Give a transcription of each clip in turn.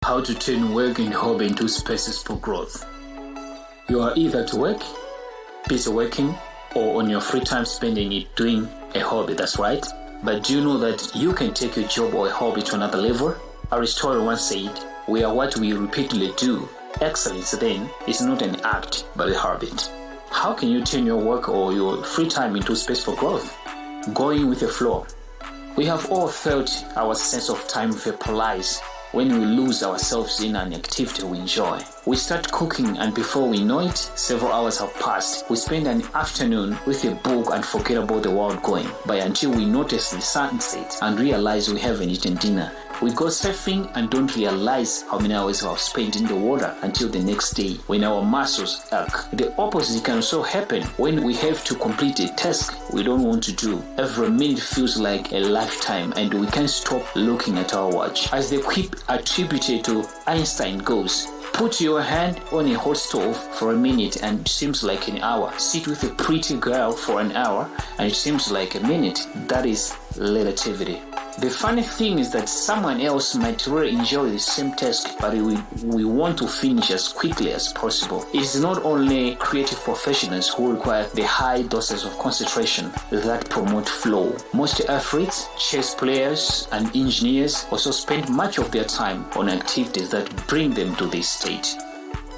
How to turn work and hobby into spaces for growth. You are either at work, busy working, or on your free time spending it doing a hobby, that's right. But do you know that you can take your job or a hobby to another level? Aristotle once said, "We are what we repeatedly do. Excellence then is not an act, but a habit." How can you turn your work or your free time into space for growth? Going with the flow. We have all felt our sense of time vaporize when we lose ourselves in an activity we enjoy. We start cooking and before we know it, several hours have passed. We spend an afternoon with a book and forget about the world going by until we notice the sunset and realize we haven't eaten dinner. We go surfing and don't realize how many hours we have spent in the water until the next day when our muscles ache. The opposite can also happen when we have to complete a task we don't want to do. Every minute feels like a lifetime and we can't stop looking at our watch. As the quip attributed to Einstein goes, put your hand on a hot stove for a minute and it seems like an hour. Sit with a pretty girl for an hour and it seems like a minute. That is relativity. The funny thing is that someone else might really enjoy the same task, but we want to finish as quickly as possible. It is not only creative professionals who require the high doses of concentration that promote flow. Most athletes, chess players, and engineers also spend much of their time on activities that bring them to this state.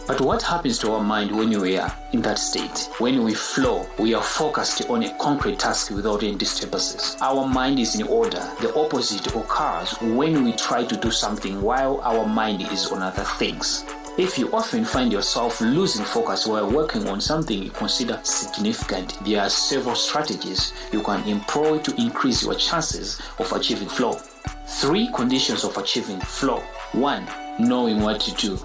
But what happens to our mind when we are in that state? When we flow, we are focused on a concrete task without any disturbances. Our mind is in order. The opposite occurs when we try to do something while our mind is on other things. If you often find yourself losing focus while working on something you consider significant, there are several strategies you can employ to increase your chances of achieving flow. 3 conditions of achieving flow. 1. Knowing what to do.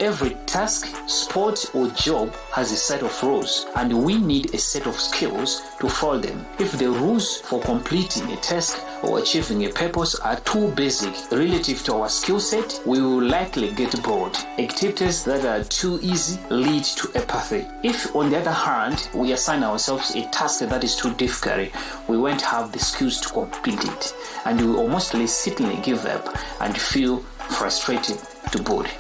Every task, sport, or job has a set of rules, and we need a set of skills to follow them. If the rules for completing a task or achieving a purpose are too basic relative to our skill set, we will likely get bored. Activities that are too easy lead to apathy. If, on the other hand, we assign ourselves a task that is too difficult, we won't have the skills to complete it, and we will almost certainly give up and feel frustrated to bored.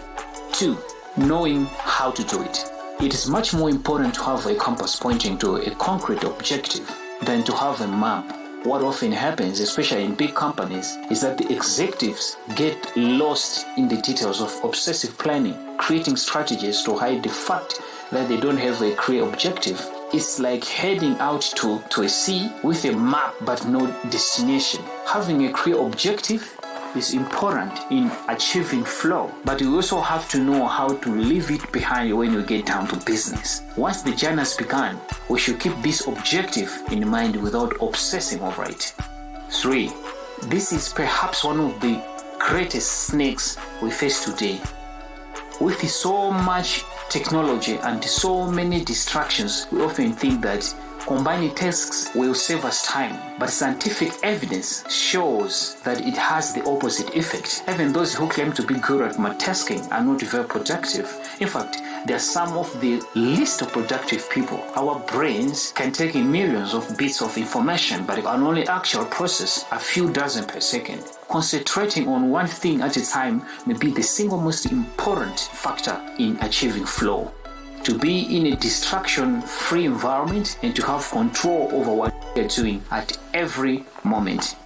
2. Knowing how to do it. It is much more important to have a compass pointing to a concrete objective than to have a map. What often happens, especially in big companies, is that the executives get lost in the details of obsessive planning, creating strategies to hide the fact that they don't have a clear objective. It's like heading out to a sea with a map but no destination. Having a clear objective is important in achieving flow, but you also have to know how to leave it behind when you get down to business. Once the journey has begun, we should keep this objective in mind without obsessing over it. 3. This is perhaps one of the greatest snakes we face today. With so much technology and so many distractions, we often think that combining tasks will save us time, but scientific evidence shows that it has the opposite effect. Even those who claim to be good at multitasking are not very productive. In fact, they are some of the least productive people. Our brains can take in millions of bits of information, but can only actually process a few dozen per second. Concentrating on one thing at a time may be the single most important factor in achieving flow. To be in a distraction-free environment and to have control over what you're doing at every moment.